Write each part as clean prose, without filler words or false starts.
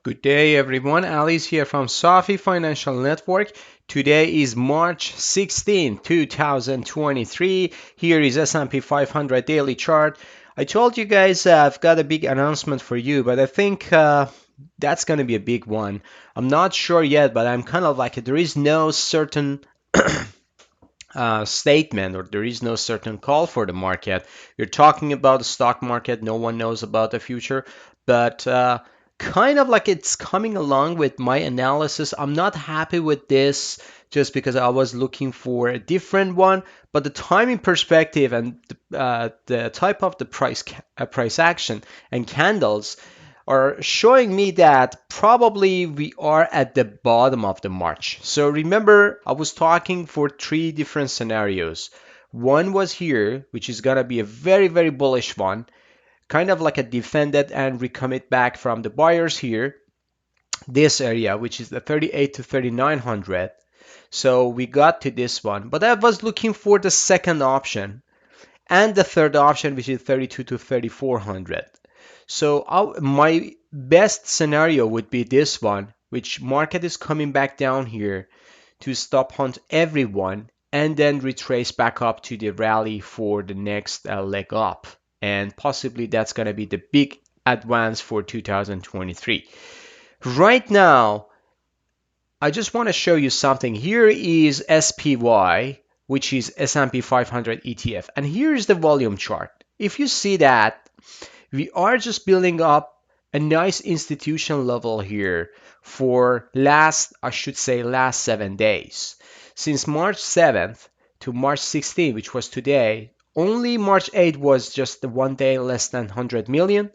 Good day, everyone. Ali's here from Safi Financial Network. Today is March 16, 2023. Here is S&P 500 daily chart. I told you guys I've got a big announcement for you, but I think that's going to be a big one. I'm not sure yet, but I'm kind of like there is no certain statement or there is no certain call for the market. You're talking about the stock market, no one knows about the future, but kind of like it's coming along with my analysis. I'm not happy with this just because I was looking for a different one, but the timing perspective and the type of the price action and candles are showing me that probably we are at the bottom of the march. So remember, I was talking for three different scenarios. One was here, which is gonna be a very, very bullish one, kind of like a defended and recommit back from the buyers here. This area, which is the 38 to 3900. So we got to this one, but I was looking for the second option and the third option, which is 32 to 3400. So my best scenario would be this one, which market is coming back down here to stop hunt everyone and then retrace back up to the rally for the next leg up. And possibly that's going to be the big advance for 2023. Right now, I just want to show you something. Here is SPY, which is S&P 500 ETF. And here is the volume chart. If you see that, we are just building up a nice institution level here for I should say last 7 days. Since March 7th to March 16th, which was today, only March 8th was just the 1 day less than 100 million.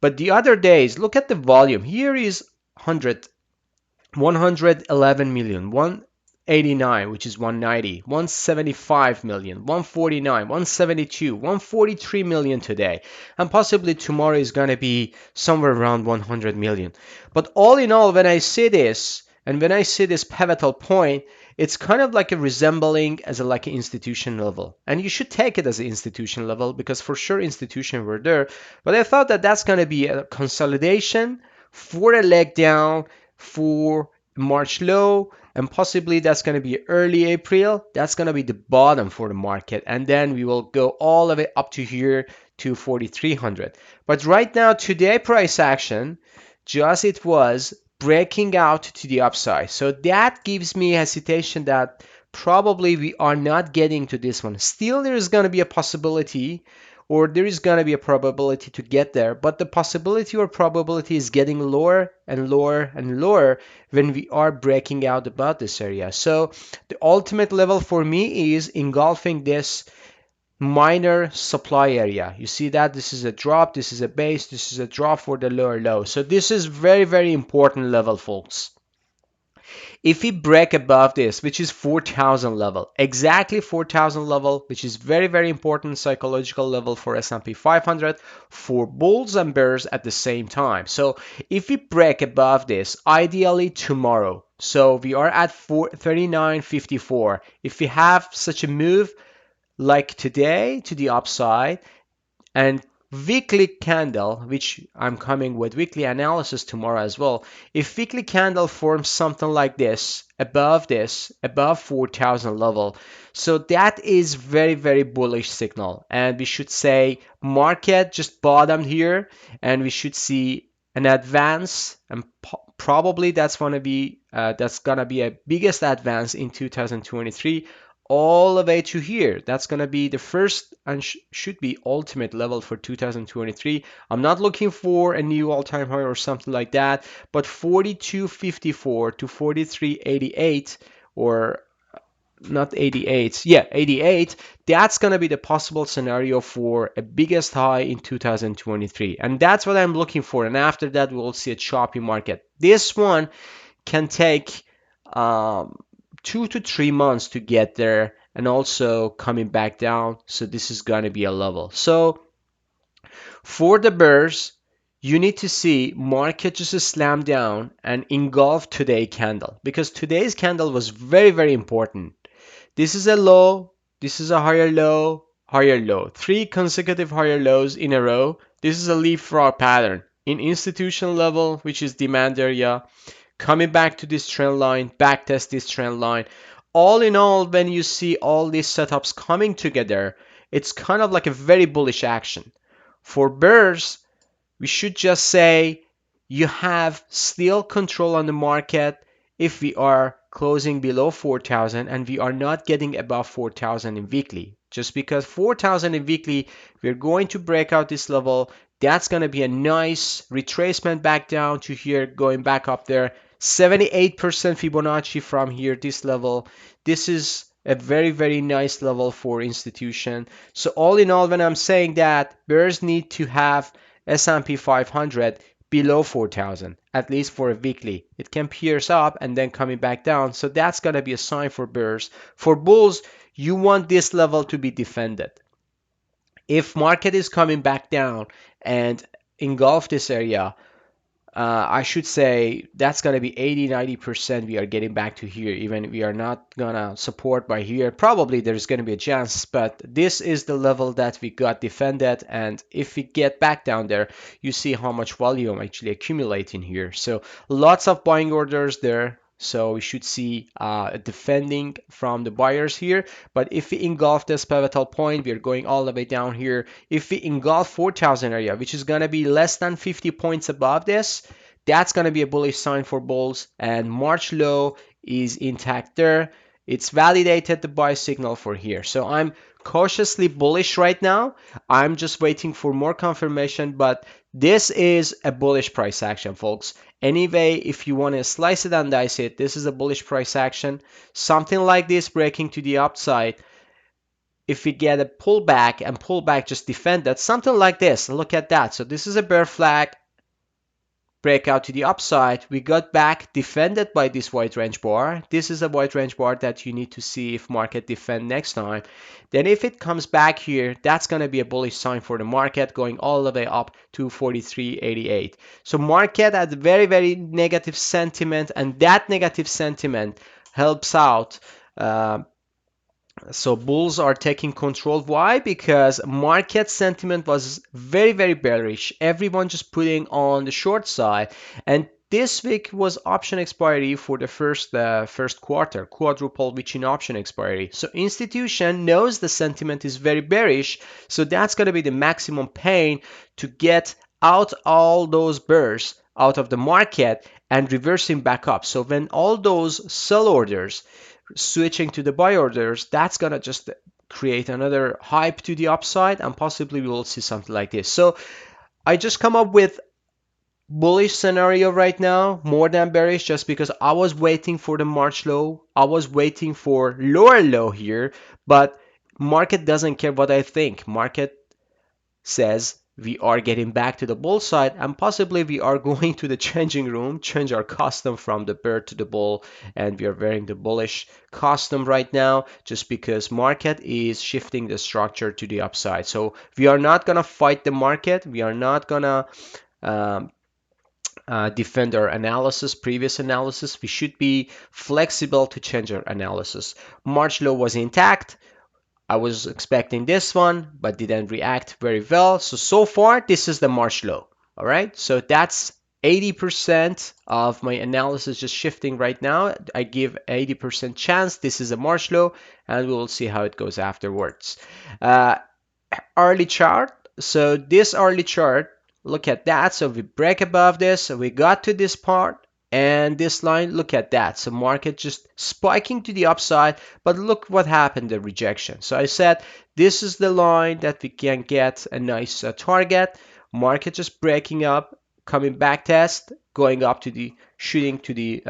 But the other days, look at the volume. Here is 111 million, 189, which is 190, 175 million, 149, 172, 143 million today. And possibly tomorrow is going to be somewhere around 100 million. But all in all, when I see this, and when I see this pivotal point, it's kind of like a resembling as a like an institution level. And you should take it as an institution level because for sure institution were there. But I thought that that's going to be a consolidation for a leg down for March low, and possibly that's going to be early April. That's going to be the bottom for the market, and then we will go all the way up to here to 4,300. But right now, today price action, just it was breaking out to the upside. So that gives me hesitation that probably we are not getting to this one. Still, there is going to be a possibility or there is going to be a probability to get there, but the possibility or probability is getting lower and lower and lower when we are breaking out about this area. So the ultimate level for me is engulfing this minor supply area. You see that this is a drop, this is a base, this is a drop for the lower low. So this is very, very important level, folks. If we break above this, which is 4,000 level, exactly 4,000 level, which is very, very important psychological level for S&P 500 for bulls and bears at the same time. So if we break above this, ideally tomorrow, so we are at 39.54. If we have such a move like today to the upside, and weekly candle, which I'm coming with weekly analysis tomorrow as well. If weekly candle forms something like this, above 4,000 level, so that is very, very bullish signal. And we should say market just bottomed here, and we should see an advance, and probably that's gonna be a biggest advance in 2023 all the way to here. That's going to be the first and should be ultimate level for 2023. I'm not looking for a new all-time high or something like that, but 42.54 to 43.88 or not 88, yeah, 88, that's going to be the possible scenario for a biggest high in 2023. And that's what I'm looking for. And after that, we'll see a choppy market. This one can take 2 to 3 months to get there and also coming back down. So this is going to be a level. So for the bears, you need to see market just slam down and engulf today candle because today's candle was very, very important. This is a low, this is a higher low, higher low. 3 consecutive higher lows in a row. This is a leapfrog pattern. in institutional level, which is demand area, coming back to this trend line, back test this trend line. All in all, when you see all these setups coming together, it's kind of like a very bullish action. For bears, we should just say you have still control on the market if we are closing below 4,000 and we are not getting above 4,000 in weekly. Just because 4,000 in weekly, we're going to break out this level. That's going to be a nice retracement back down to here, going back up there. 78% Fibonacci from here, this level. This is a very, very nice level for institution. So all in all, when I'm saying that, bears need to have S&P 500 below 4,000, at least for a weekly. It can pierce up and then coming back down. So that's going to be a sign for bears. For bulls, you want this level to be defended. If market is coming back down and engulf this area, I should say that's going to be 80-90% we are getting back to here. Even we are not going to support by here. Probably there's going to be a chance, but this is the level that we got defended. And if we get back down there, you see how much volume actually accumulating here. So lots of buying orders there. So we should see defending from the buyers here. But if we engulf this pivotal point, we're going all the way down here. If we engulf 4,000 area, which is going to be less than 50 points above this, that's going to be a bullish sign for bulls. And March low is intact there. It's validated the buy signal for here. So I'm cautiously bullish right now. I'm just waiting for more confirmation, but this is a bullish price action, folks. Anyway, if you want to slice it and dice it, this is a bullish price action. Something like this breaking to the upside. If we get a pullback and pullback just defend that, something like this. Look at that. So this is a bear flag. Breakout to the upside, we got back defended by this white range bar. This is a white range bar that you need to see if market defend next time. Then if it comes back here, that's going to be a bullish sign for the market going all the way up to 43.88. So market has very, very negative sentiment, and that negative sentiment helps out so bulls are taking control. Why? Because market sentiment was very, very bearish. Everyone just putting on the short side. And this week was option expiry for the first quarter, quadruple witching option expiry. So institution knows the sentiment is very bearish. So that's going to be the maximum pain to get out all those bears out of the market and reversing back up. So when all those sell orders switching to the buy orders, that's gonna just create another hype to the upside, and possibly we will see something like this. So I just come up with bullish scenario right now more than bearish, just because I was waiting for the March low. I was waiting for lower low here, but market doesn't care what I think. Market says we are getting back to the bull side, and possibly we are going to the changing room, change our costume from the bear to the bull, and we are wearing the bullish costume right now just because market is shifting the structure to the upside. So we are not gonna fight the market. We are not gonna um, defend our analysis, previous analysis. We should be flexible to change our analysis. March low was intact. I was expecting this one, but didn't react very well. So far, this is the March low. All right. So that's 80% of my analysis just shifting right now. I give 80% chance this is a March low, and we will see how it goes afterwards. Early chart. So this early chart, look at that. So we break above this. So we got to this part. And this line, look at that. So market just spiking to the upside, but look what happened, the rejection. So I said this is the line that we can get a nice target. Market just breaking up, coming back test, going up to the shooting to the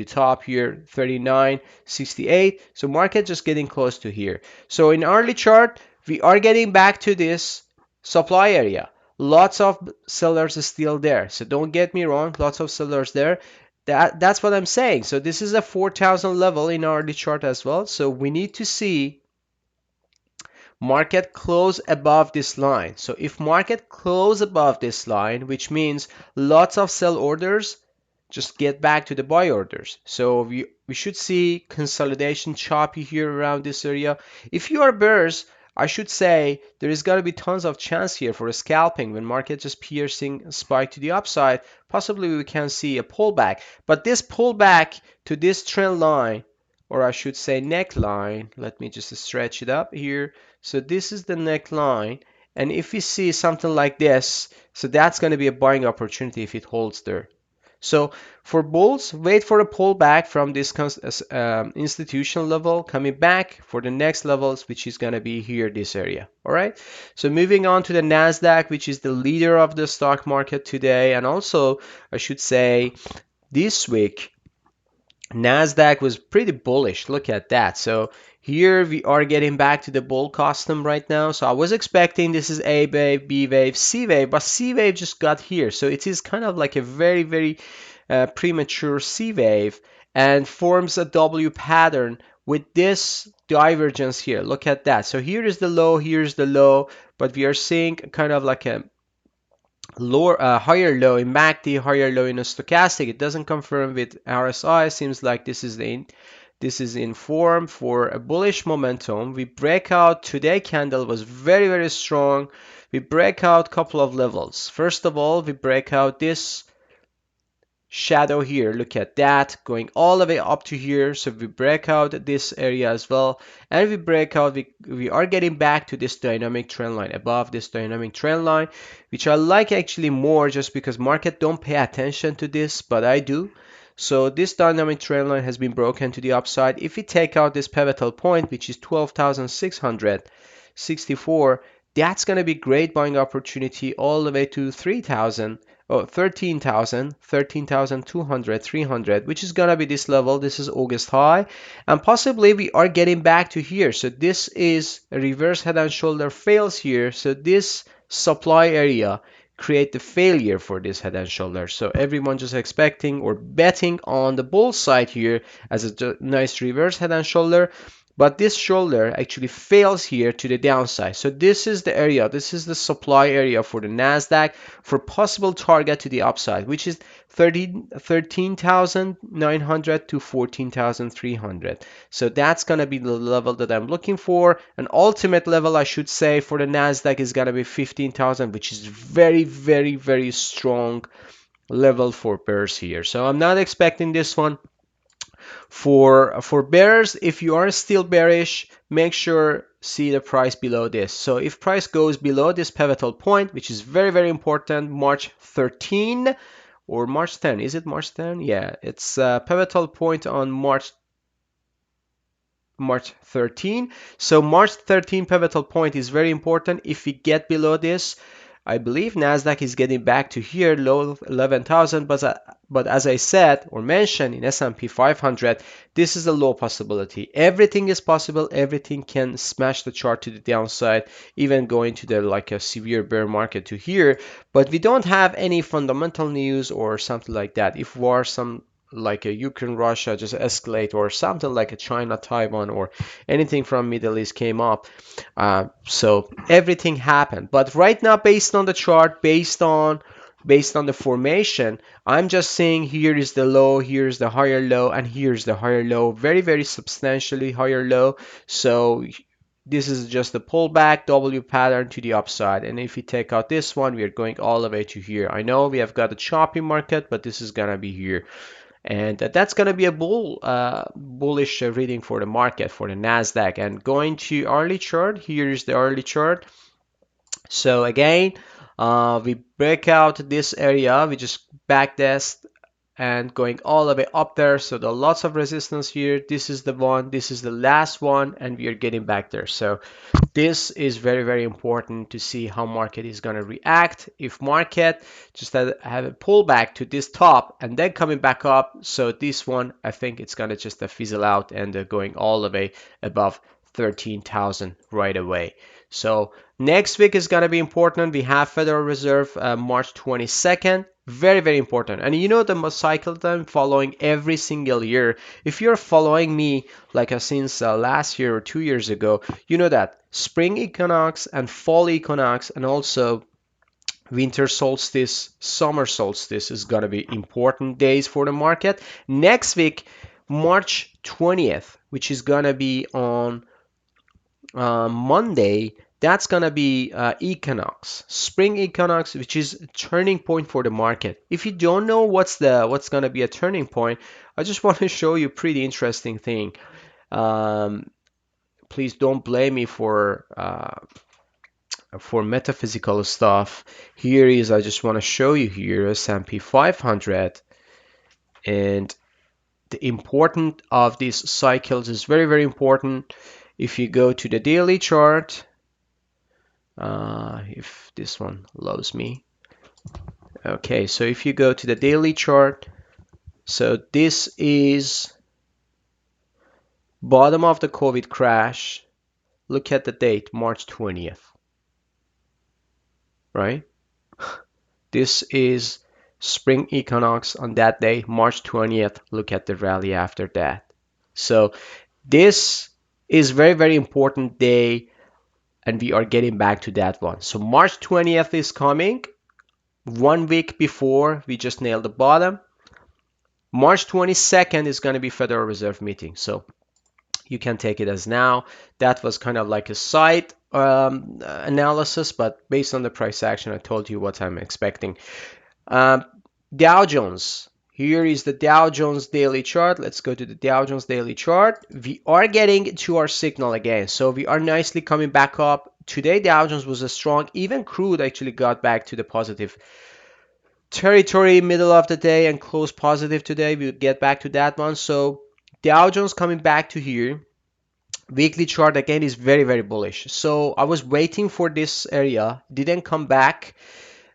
top here, 39.68. So market just getting close to here. So in early chart, we are getting back to this supply area. Lots of sellers is still there. So don't get me wrong, lots of sellers there. That's what I'm saying. So this is a 4,000 level in our chart as well. So we need to see market close above this line. So if market close above this line, which means lots of sell orders, just get back to the buy orders. So we should see consolidation choppy here around this area. If you are bears, I should say there is going to be tons of chance here for a scalping when market just piercing spike to the upside. Possibly we can see a pullback, but this pullback to this trend line, or I should say neckline, let me just stretch it up here. So this is the neckline, and if we see something like this, so that's going to be a buying opportunity if it holds there. So for bulls, wait for a pullback from this institutional level, coming back for the next levels, which is going to be here, this area. All right. So moving on to the Nasdaq, which is the leader of the stock market today, and also I should say this week Nasdaq was pretty bullish. Look at that. So here we are getting back to the bull custom right now. So I was expecting this is A wave, B wave, C wave, but C wave just got here. So it is kind of like a very premature C wave and forms a W pattern with this divergence here. Look at that. So here is the low, here's the low, but we are seeing kind of like a lower, higher low in MACD, higher low in a stochastic. It doesn't confirm with RSI. Seems like this is in form for a bullish momentum. We break out. Today candle was very strong. We break out couple of levels. First of all, we break out this shadow here. Look at that, going all the way up to here. So we break out this area as well, and we break out, we are getting back to this dynamic trend line, above this dynamic trend line, which I like actually more, just because market don't pay attention to this, but I do. So this dynamic trend line has been broken to the upside. If we take out this pivotal point, which is 12,664, that's going to be great buying opportunity all the way to 3,000. Oh, 13,000, 13,200, 300, which is gonna be this level. This is August high, and possibly we are getting back to here. So this is a reverse head and shoulder fails here. So this supply area create the failure for this head and shoulder. So everyone just expecting or betting on the bull side here as a nice reverse head and shoulder. But this shoulder actually fails here to the downside. So this is the area, this is the supply area for the Nasdaq for possible target to the upside, which is 13,900 to 14,300. So that's going to be the level that I'm looking for. An ultimate level, I should say, for the Nasdaq is going to be 15,000, which is very strong level for bears here. So I'm not expecting this one. For bears, if you are still bearish, make sure see the price below this. So if price goes below this pivotal point, which is very important, March 13 or March 10, is it March 10? Yeah, it's a pivotal point on March 13. So March 13 pivotal point is very important. If we get below this, I believe Nasdaq is getting back to here, low 11,000, but as I said or mentioned in S&P 500, this is a low possibility. Everything is possible. Everything can smash the chart to the downside, even going to the like a severe bear market to here. But we don't have any fundamental news or something like that. If war, some like a Ukraine Russia just escalate, or something like a China Taiwan or anything from Middle East came up, so everything happened. But right now, based on the chart, based on the formation, I'm just saying here is the low, here's the higher low, and here's the higher low, very substantially higher low. So this is just a pullback W pattern to the upside. And if we take out this one, we are going all the way to here. I know we have got a choppy market, but this is gonna be here. And that's going to be a bullish reading for the market, for the Nasdaq. And going to early chart, here is the early chart. So again, we break out this area, we just backtest and going all the way up there. So there are lots of resistance here. This is the one, this is the last one, and we are getting back there. So this is very important to see how market is going to react. If market just have a pullback to this top and then coming back up, so this one, I think it's going to just fizzle out and going all the way above 13,000 right away. So next week is going to be important. We have Federal Reserve March 22nd. Very important. And you know the cycle that I'm following every single year. If you're following me like since last year or 2 years ago, you know that spring equinox and fall equinox and also winter solstice, summer solstice is going to be important days for the market. Next week, March 20th, which is going to be on Monday, that's gonna be equinox, spring equinox, which is a turning point for the market. If you don't know what's gonna be a turning point, I just want to show you a pretty interesting thing. Um, Please don't blame me for metaphysical stuff. Here is I just want to show you here S&P 500, and the important of these cycles is very, very important. If you go to the daily chart, if this one loads me. Okay, so if you go to the daily chart, so this is bottom of the COVID crash. Look at the date, March 20th, right? This is spring equinox on that day, March 20th. Look at the rally after that. So this is very, very important day, and we are getting back to that one. So March 20th is coming. 1 week before, we just nailed the bottom. March 22nd is going to be Federal Reserve meeting. So you can take it as now. That was kind of like a side analysis, but based on the price action, I told you what I'm expecting. Um, Dow Jones. Here is the Dow Jones daily chart. Let's go to the Dow Jones daily chart. We are getting to our signal again. So we are nicely coming back up. Today, Dow Jones was a strong, even crude actually got back to the positive territory middle of the day and closed positive today. We'll get back to that one. So Dow Jones coming back to here. Weekly chart again is very, very bullish. So I was waiting for this area, didn't come back.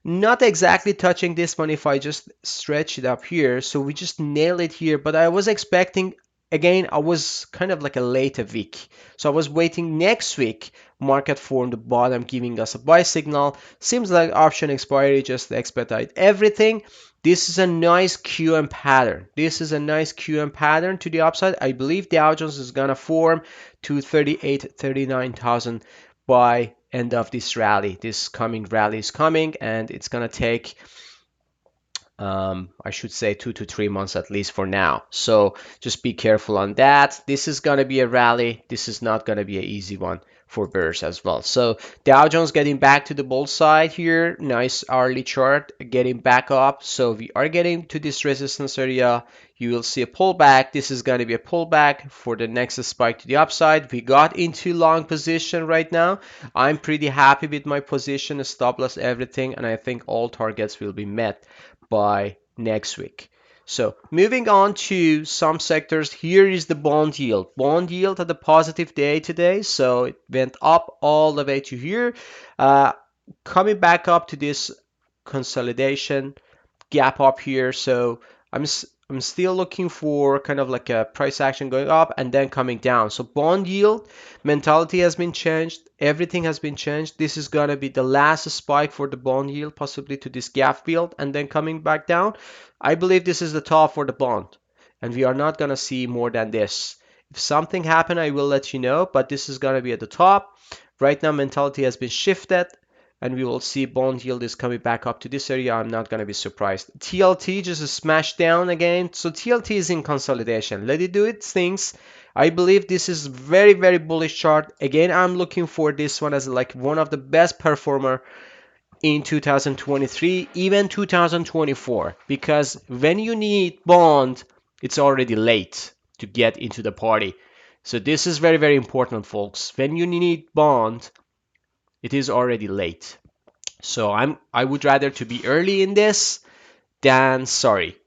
Not exactly touching this one if I just stretch it up here. So we just nail it here. But I was expecting, again, I was kind of like a later week. So I was waiting next week. Market formed the bottom, giving us a buy signal. Seems like option expiry just expedite everything. This is a nice QM pattern. This is a nice QM pattern to the upside. I believe Dow Jones is gonna form to 38, 39,000 by end of this rally. This coming rally is coming, and it's gonna take I should say 2 to 3 months at least for now. So just be careful on that. This is gonna be a rally. This is not gonna be an easy one for bears as well. So Dow Jones getting back to the bull side here. Nice hourly chart getting back up. So we are getting to this resistance area. You will see a pullback. This is going to be a pullback for the next spike to the upside. We got into long position right now. I'm pretty happy with my position, stop loss, everything, and I think all targets will be met by next week. So moving on to some sectors, here is the bond yield. Bond yield had a positive day today, so it went up all the way to here. Coming back up to this consolidation gap up here. So I'm still looking for kind of like a price action going up and then coming down. So bond yield mentality has been changed. Everything has been changed. This is gonna be the last spike for the bond yield, possibly to this gap field and then coming back down. I believe this is the top for the bond, and we are not gonna see more than this. If something happen, I will let you know, but this is gonna be at the top. Right now, mentality has been shifted, and we will see bond yield is coming back up to this area. I'm not going to be surprised. TLT just smashed down again. So TLT is in consolidation. Let it do its things. I believe this is very, very bullish chart. Again, I'm looking for this one as like one of the best performer in 2023, even 2024, because when you need bond, it's already late to get into the party. So this is very, very important, folks. When you need bond, it is already late. So I would rather to be early in this than sorry.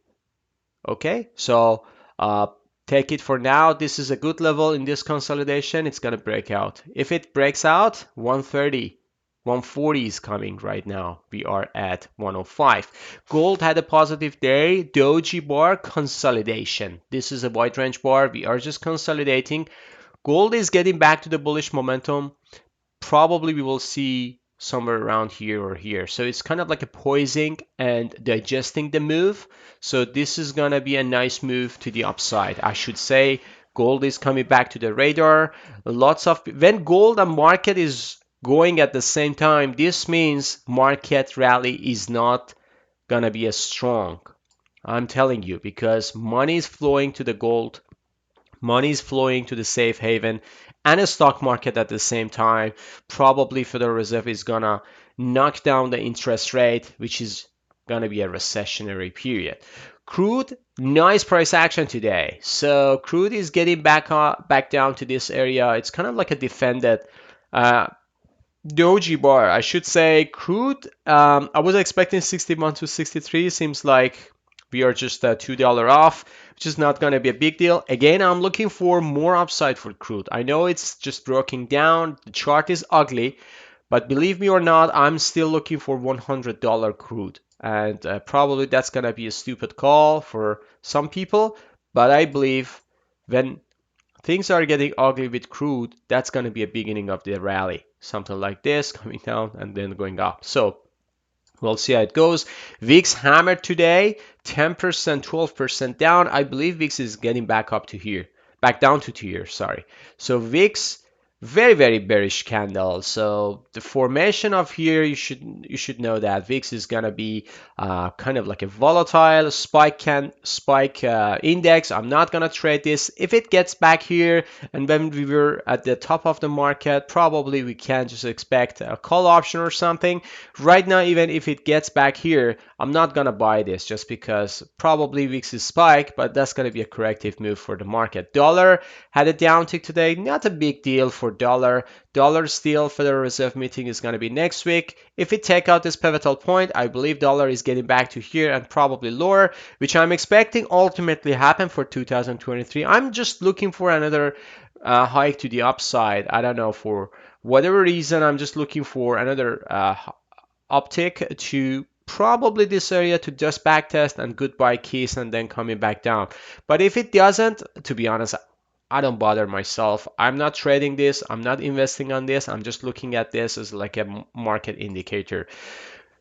Okay, so uh, take it for now. This is a good level in this consolidation. It's gonna break out. If it breaks out, 130, 140 is coming right now. We are at 105. Gold had a positive day. Doji bar consolidation. This is a wide range bar. We are just consolidating. Gold is getting back to the bullish momentum. Probably we will see somewhere around here or here. So it's kind of like a poising and digesting the move. So this is gonna be a nice move to the upside. I should say gold is coming back to the radar. Lots of when gold and market is going at the same time, this means market rally is not gonna be as strong. I'm telling you, because money is flowing to the gold, money is flowing to the safe haven, and a stock market at the same time. Probably Federal Reserve is gonna knock down the interest rate, which is gonna be a recessionary period. Crude, nice price action today. So crude is getting back down to this area. It's kind of like a defended uh, doji bar, I should say. Crude, I was expecting 61 to 63. Seems like we are just $2 off, which is not going to be a big deal. Again, I'm looking for more upside for crude. I know it's just broken down. The chart is ugly, but believe me or not, I'm still looking for $100 crude. And probably that's going to be a stupid call for some people, but I believe when things are getting ugly with crude, that's going to be a beginning of the rally. Something like this coming down and then going up. So we'll see how it goes. VIX hammered today, 10%, 12% down. I believe VIX is getting back up to here, back down to here, sorry. So VIX, very, very bearish candle. So the formation of here, you should know that VIX is gonna be kind of like a volatile spike index. I'm not gonna trade this. If it gets back here, and when we were at the top of the market, probably we can just expect a call option or something. Right now, even if it gets back here, I'm not gonna buy this just because probably VIX is spike, but that's gonna be a corrective move for the market. Dollar had a downtick today, not a big deal for dollar. Dollar still, Federal Reserve meeting is gonna be next week. If we take out this pivotal point, I believe dollar is getting back to here and probably lower, which I'm expecting ultimately happen for 2023. I'm just looking for another hike to the upside. I don't know, for whatever reason, I'm just looking for another uptick to probably this area to just backtest and goodbye kiss and then coming back down. But if it doesn't, to be honest, I don't bother myself. I'm not trading this. I'm not investing on this. I'm just looking at this as like a market indicator.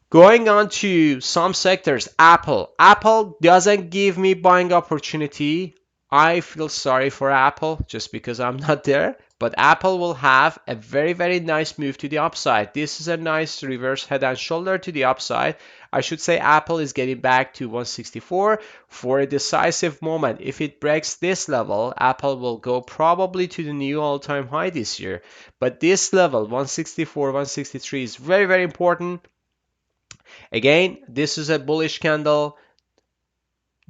Going on to some sectors, Apple. Apple doesn't give me buying opportunity. I feel sorry for Apple just because I'm not there. But Apple will have a very, very nice move to the upside. This is a nice reverse head and shoulder to the upside. I should say Apple is getting back to 164 for a decisive moment. If it breaks this level, Apple will go probably to the new all-time high this year. But this level, 164, 163, is very, very important. Again, this is a bullish candle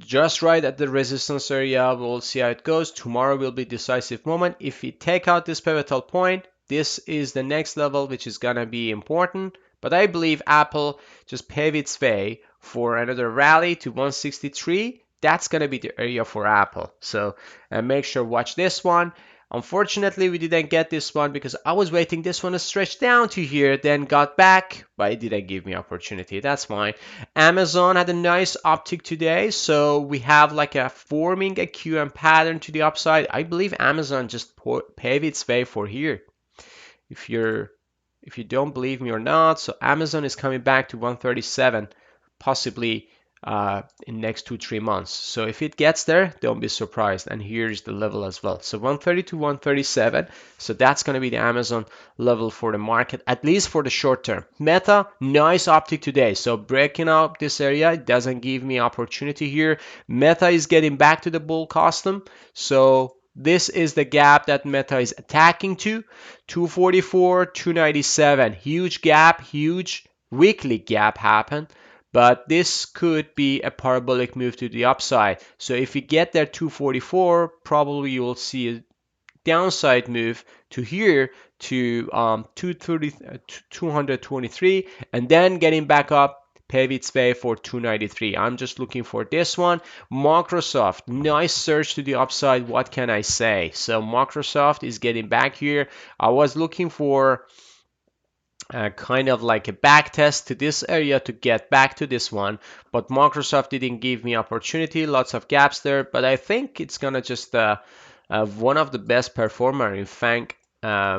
just right at the resistance area. We'll see how it goes. Tomorrow will be decisive moment. If we take out this pivotal point, this is the next level, which is gonna be important. But I believe Apple just paved its way for another rally to 163. That's gonna be the area for Apple. So make sure watch this one. Unfortunately, we didn't get this one because I was waiting this one to stretch down to here, then got back, but it didn't give me opportunity. That's fine. Amazon had a nice uptick today, so we have like a forming a QM pattern to the upside. I believe Amazon just paved its way for here. If you don't believe me or not, so Amazon is coming back to 137, possibly in next 2-3 months. So if it gets there, don't be surprised. And here's the level as well. So 130 to 137. So that's going to be the Amazon level for the market, at least for the short term. Meta, nice uptick today. So breaking up this area, it doesn't give me opportunity here. Meta is getting back to the bull custom. So this is the gap that Meta is attacking to. 244, 297. Huge gap, huge weekly gap happened. But this could be a parabolic move to the upside. So if we get there 244, probably you will see a downside move to here to 223, and then getting back up, pave its way for 293. I'm just looking for this one. Microsoft, nice surge to the upside. What can I say? So Microsoft is getting back here. I was looking for kind of like a back test to this area to get back to this one, but Microsoft didn't give me opportunity. Lots of gaps there, but I think it's gonna just one of the best performer in FAANG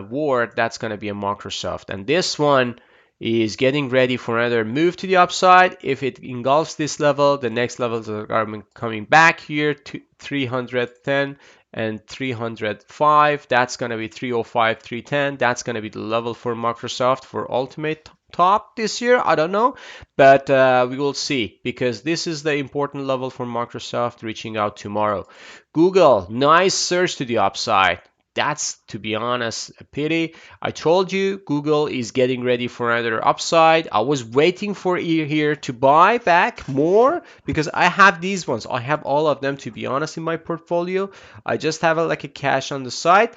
war. That's gonna be a Microsoft, and this one is getting ready for another move to the upside. If it engulfs this level, the next levels are coming back here to 310 and 305. That's going to be 305, 310. That's going to be the level for Microsoft for ultimate top this year. I don't know, but we will see, because this is the important level for Microsoft reaching out tomorrow. Google, nice surge to the upside. that's, to be honest, a pity. I told you Google is getting ready for another upside. I was waiting for here to buy back more because I have these ones. I have all of them, to be honest, in my portfolio. I just have like a cash on the side.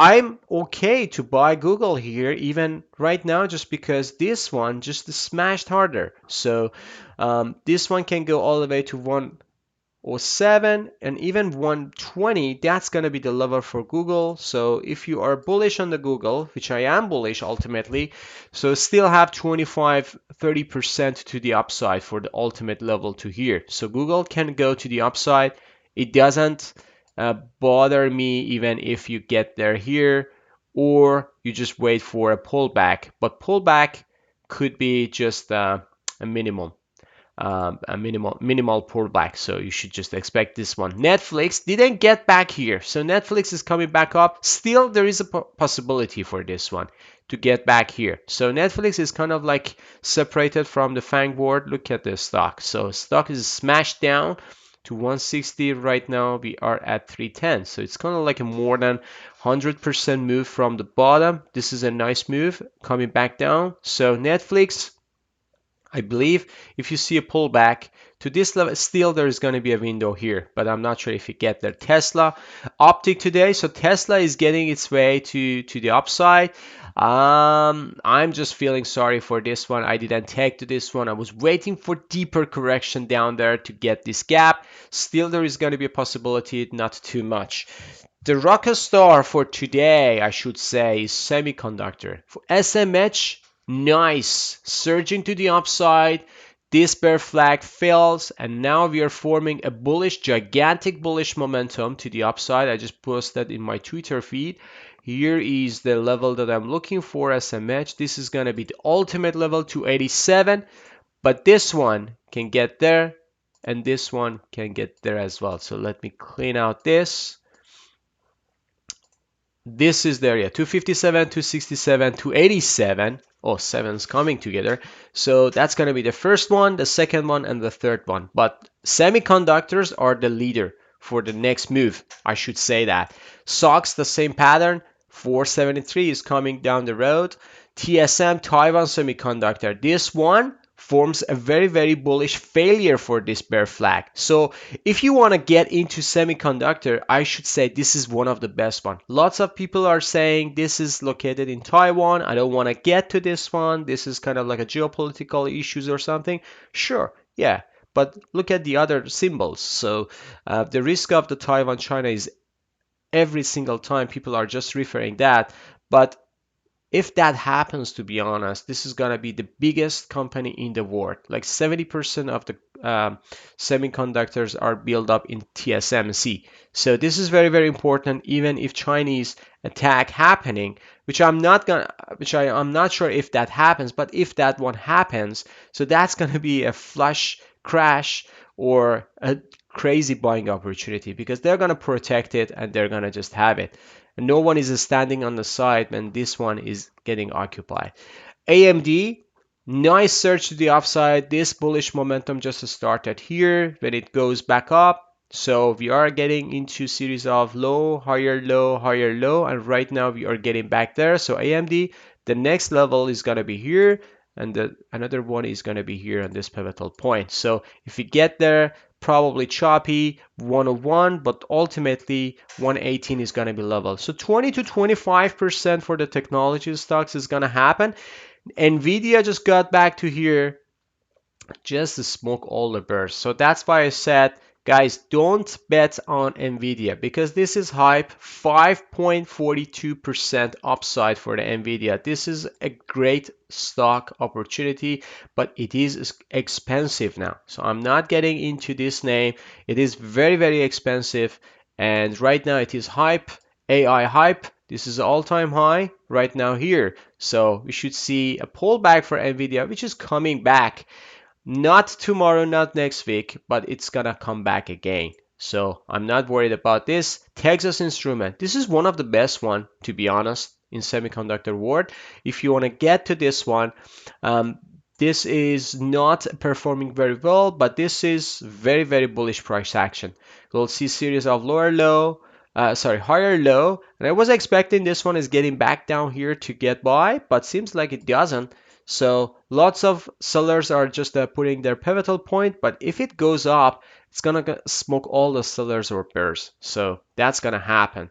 I'm okay to buy Google here even right now just because this one just smashed harder. So this one can go all the way to 107 and even 120. That's going to be the level for Google. So if you are bullish on the Google, which I am bullish ultimately, so still have 25-30% to the upside for the ultimate level to here. So Google can go to the upside. It doesn't bother me even if you get there here or you just wait for a pullback. But pullback could be just a minimum, a minimal pullback. So you should just expect this one. Netflix didn't get back here, so Netflix is coming back up. Still, there is a possibility for this one to get back here. So Netflix is kind of like separated from the FAANG board. Look at the stock. So stock is smashed down to 160 right now. We are at 310. So it's kind of like a more than 100% move from the bottom. This is a nice move coming back down. So Netflix, I believe if you see a pullback to this level, still there is going to be a window here, but I'm not sure if you get there. Tesla, optic today. So Tesla is getting its way to the upside. I'm just feeling sorry for this one. I didn't take to this one. I was waiting for deeper correction down there to get this gap. Still, there is going to be a possibility, not too much. The rocket star for today, I should say, is semiconductor. For SMH, nice, surging to the upside. This bear flag fails, and now we are forming a bullish, gigantic bullish momentum to the upside. I just posted in my Twitter feed. Here is the level that I'm looking for, SMH. This is going to be the ultimate level, 287, but this one can get there, and this one can get there as well. So let me clean out this. This is the area, 257, 267, 287. Oh, seven's coming together. So that's going to be the first one, the second one, and the third one. But semiconductors are the leader for the next move. I should say that. SOX, the same pattern. 473 is coming down the road. TSM, Taiwan Semiconductor. This one forms a very, very bullish failure for this bear flag. So if you want to get into semiconductor, I should say this is one of the best one. Lots of people are saying this is located in Taiwan. I don't want to get to this one. This is kind of like a geopolitical issues or something. Sure, yeah. But look at the other symbols. So the risk of the Taiwan China is every single time people are just referring that. But if that happens, to be honest, this is going to be the biggest company in the world. Like 70% of the semiconductors are built up in TSMC. So this is very, very important, even if Chinese attack happening, which I'm not sure if that happens, but if that one happens, so that's going to be a flush crash or a crazy buying opportunity because they're going to protect it and they're going to just have it. No one is standing on the side when this one is getting occupied. AMD, nice surge to the upside. This bullish momentum just started here when it goes back up. So we are getting into series of low, higher, low, higher, low. And right now we are getting back there. So AMD, the next level is going to be here. And another one is going to be here on this pivotal point. So if we get there, probably choppy 101, but ultimately 118 is going to be level. So 20 to 25% for the technology stocks is going to happen. Nvidia just got back to here just to smoke all the birds. So that's why I said, guys, don't bet on Nvidia because this is hype. 5.42% upside for the Nvidia. This is a great stock opportunity, but it is expensive now. So I'm not getting into this name. It is very, very expensive. And right now it is hype, AI hype. This is all-time high right now here. So we should see a pullback for Nvidia, which is coming back. Not tomorrow, not next week, but it's gonna come back again. So I'm not worried about this. Texas Instrument. This is one of the best one, to be honest, in semiconductor world. If you want to get to this one, this is not performing very well, but this is very, very bullish price action. We'll see series of lower low, sorry, higher low. And I was expecting this one is getting back down here to get by, but seems like it doesn't. So lots of sellers are just putting their pivotal point, but if it goes up, it's gonna smoke all the sellers or bears. So that's gonna happen.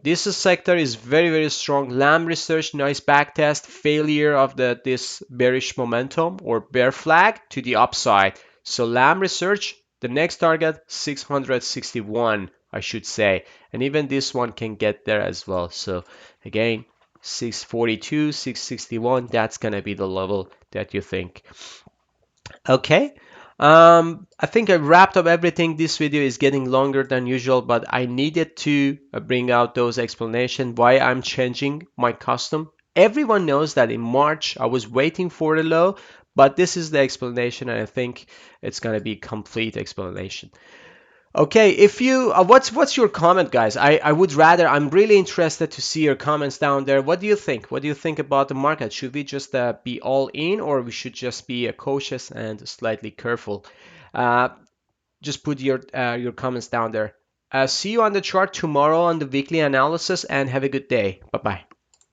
This sector is very, very strong. Lamb research, nice back test, failure of this bearish momentum or bear flag to the upside. So Lamb research, the next target 661, I should say. And even this one can get there as well. So again, 642, 661, that's going to be the level that you think. Okay. I think I wrapped up everything. This video is getting longer than usual, but I needed to bring out those explanations why I'm changing my custom. Everyone knows that in March I was waiting for the low, but this is the explanation, and I think it's going to be complete explanation. Okay, if you what's your comment, guys? I would rather, I'm really interested to see your comments down there. What do you think? What do you think about the market? Should we just be all in, or we should just be cautious and slightly careful? Uh, just put your comments down there. See you on the chart tomorrow on the weekly analysis, and have a good day. Bye bye.